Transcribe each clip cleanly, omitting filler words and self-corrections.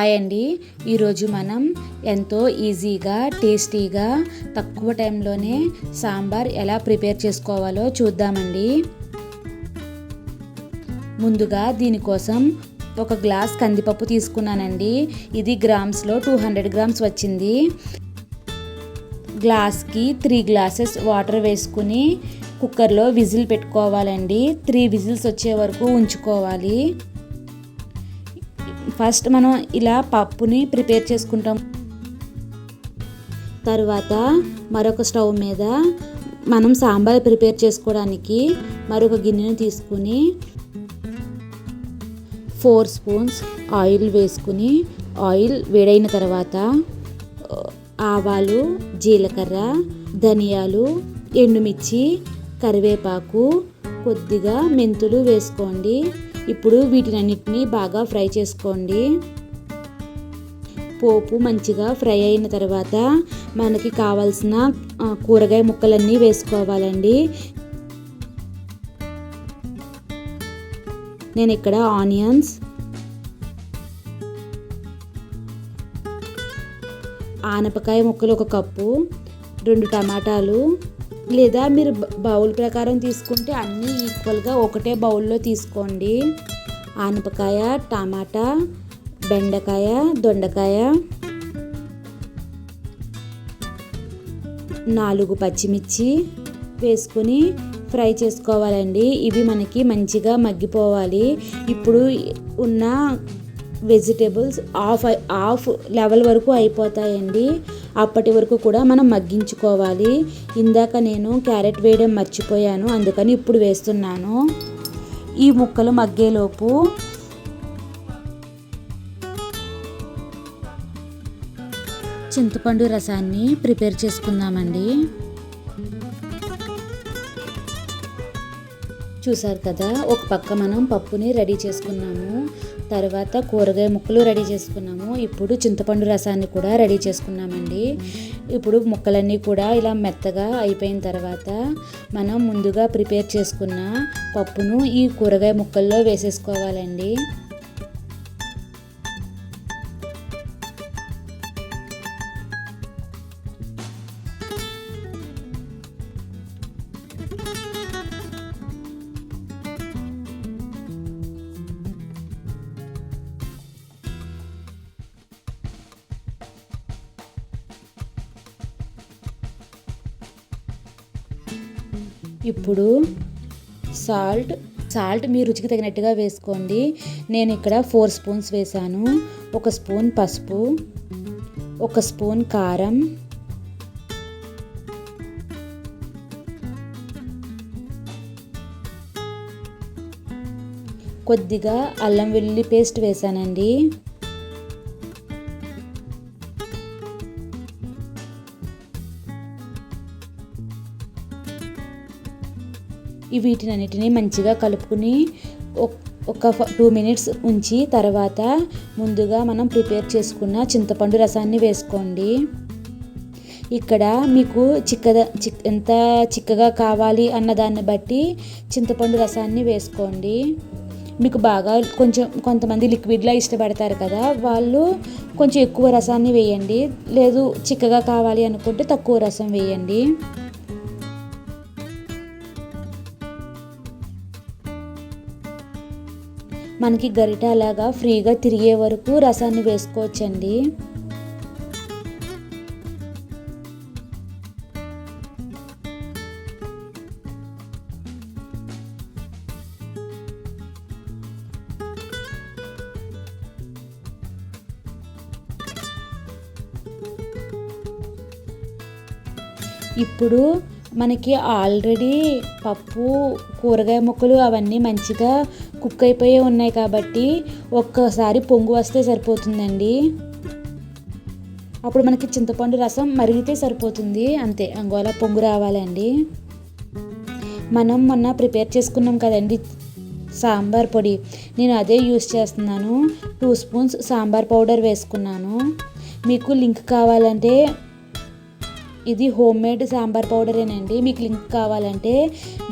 Hi అండి. ఈరోజు మనం ఎంతో ఈజీగా టేస్టీగా తక్కువ టైంలోనే సాంబార్ ఎలా ప్రిపేర్ చేసుకోవాలో చూద్దామండి. ముందుగా దీనికోసం ఒక గ్లాస్ కందిపప్పు తీసుకున్నానండి. ఇది గ్రామ్స్లో 200 గ్రామ్స్ వచ్చింది. గ్లాస్కి 3 గ్లాసెస్ వాటర్ వేసుకుని కుక్కర్లో విజిల్ పెట్టుకోవాలండి. 3 విజిల్స్ వచ్చే వరకు ఉంచుకోవాలి. ఫస్ట్ మనం ఇలా పప్పుని ప్రిపేర్ చేసుకుంటాం. తర్వాత మరొక స్టవ్ మీద మనం సాంబార్ ప్రిపేర్ చేసుకోవడానికి మరొక గిన్నెను తీసుకుని 4 స్పూన్స్ ఆయిల్ వేసుకుని ఆయిల్ వేడైన తర్వాత ఆవాలు, జీలకర్ర, ధనియాలు, ఎండుమిర్చి, కరివేపాకు, కొద్దిగా మెంతులు వేసుకోండి. ఇప్పుడు వీటినన్నిటిని బాగా ఫ్రై చేసుకోండి. పోపు మంచిగా ఫ్రై అయిన తర్వాత మనకి కావాల్సిన కూరగాయ ముక్కలన్నీ వేసుకోవాలండి. నేను ఇక్కడ ఆనియన్స్, ఆనపకాయ ముక్కలు 1 కప్పు, 2 టమాటాలు, లేదా మీరు బౌల్ ప్రకారం తీసుకుంటే అన్నీ ఈక్వల్గా ఒకటే బౌల్లో తీసుకోండి. ఆనపకాయ, టమాటా, బెండకాయ, దొండకాయ, 4 పచ్చిమిర్చి వేసుకుని ఫ్రై చేసుకోవాలండి. ఇవి మనకి మంచిగా మగ్గిపోవాలి. ఇప్పుడు ఉన్న వెజిటేబుల్స్ హాఫ్ లెవెల్ వరకు అయిపోతాయండి. అప్పటి వరకు కూడా మనం మగ్గించుకోవాలి. ఇందాక నేను క్యారెట్ వేయడం మర్చిపోయాను, అందుకని ఇప్పుడు వేస్తున్నాను. ఈ ముక్కలు మగ్గేలోపు చింతపండు రసాన్ని ప్రిపేర్ చేసుకుందామండి. చూసారు కదా, ఒక పక్క మనం పప్పుని రెడీ చేసుకున్నాము, తర్వాత కూరగాయ ముక్కలు రెడీ చేసుకున్నాము, ఇప్పుడు చింతపండు రసాన్ని కూడా రెడీ చేసుకున్నామండి. ఇప్పుడు ముక్కలన్నీ కూడా ఇలా మెత్తగా అయిపోయిన తర్వాత మనం ముందుగా ప్రిపేర్ చేసుకున్న పప్పును ఈ కూరగాయ ముక్కల్లో వేసేసుకోవాలండి. ఇప్పుడు సాల్ట్ మీ రుచికి తగినట్టుగా వేసుకోండి. నేను ఇక్కడ 4 స్పూన్స్ వేసాను. 1 స్పూన్ పసుపు, 1 స్పూన్ కారం, కొద్దిగా అల్లం వెల్లుల్లి పేస్ట్ వేసానండి. వీటినన్నిటిని మంచిగా కలుపుకుని ఒక 2 మినిట్స్ ఉంచి తర్వాత ముందుగా మనం ప్రిపేర్ చేసుకున్న చింతపండు రసాన్ని వేసుకోండి. ఇక్కడ మీకు ఎంత చిక్కగా కావాలి అన్న దాన్ని బట్టి చింతపండు రసాన్ని వేసుకోండి. మీకు బాగా కొంతమంది లిక్విడ్లా ఇష్టపడతారు కదా, వాళ్ళు కొంచెం ఎక్కువ రసాన్ని వేయండి. లేదు చిక్కగా కావాలి అనుకుంటే తక్కువ రసం వేయండి. మనకి గరిట అలాగా ఫ్రీగా తిరిగే వరకు రసాన్ని వేసుకోవచ్చండి. ఇప్పుడు మనకి ఆల్రెడీ పప్పు, కూరగాయ ముక్కలు అవన్నీ మంచిగా కుక్ అయిపోయి ఉన్నాయి కాబట్టి ఒక్కసారి పొంగు వస్తే సరిపోతుందండి. అప్పుడు మనకి చింతపండు రసం మరిగితే సరిపోతుంది, అంతే. అంగోలా పొంగు రావాలండి. మనం మొన్న ప్రిపేర్ చేసుకున్నాం కదండి సాంబార్ పొడి, నేను అదే యూస్ చేస్తున్నాను. 2 స్పూన్స్ సాంబార్ పౌడర్ వేసుకున్నాను. మీకు లింక్ కావాలంటే ఇది హోమ్ మేడ్ సాంబార్ పౌడరేనండి. మీకు లింక్ కావాలంటే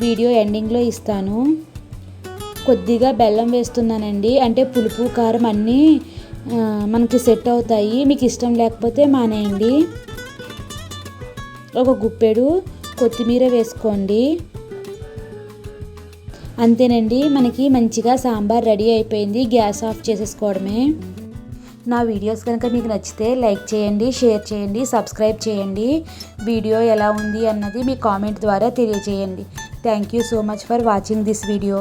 వీడియో ఎండింగ్లో ఇస్తాను. కొద్దిగా బెల్లం వేస్తున్నానండి, అంటే పులుపు కారం అన్నీ మనకి సెట్ అవుతాయి. మీకు ఇష్టం లేకపోతే మానేయండి. ఒక గుప్పెడు కొత్తిమీర వేసుకోండి. అంతేనండి, మనకి మంచిగా సాంబార్ రెడీ అయిపోయింది. గ్యాస్ ఆఫ్ చేసేసుకోవడమే. నా వీడియోస్ కనుక మీకు నచ్చితే లైక్ చేయండి, షేర్ చేయండి, సబ్స్క్రైబ్ చేయండి. వీడియో ఎలా ఉంది అన్నది మీ కామెంట్ ద్వారా తెలియజేయండి. Thank you so much for watching this video.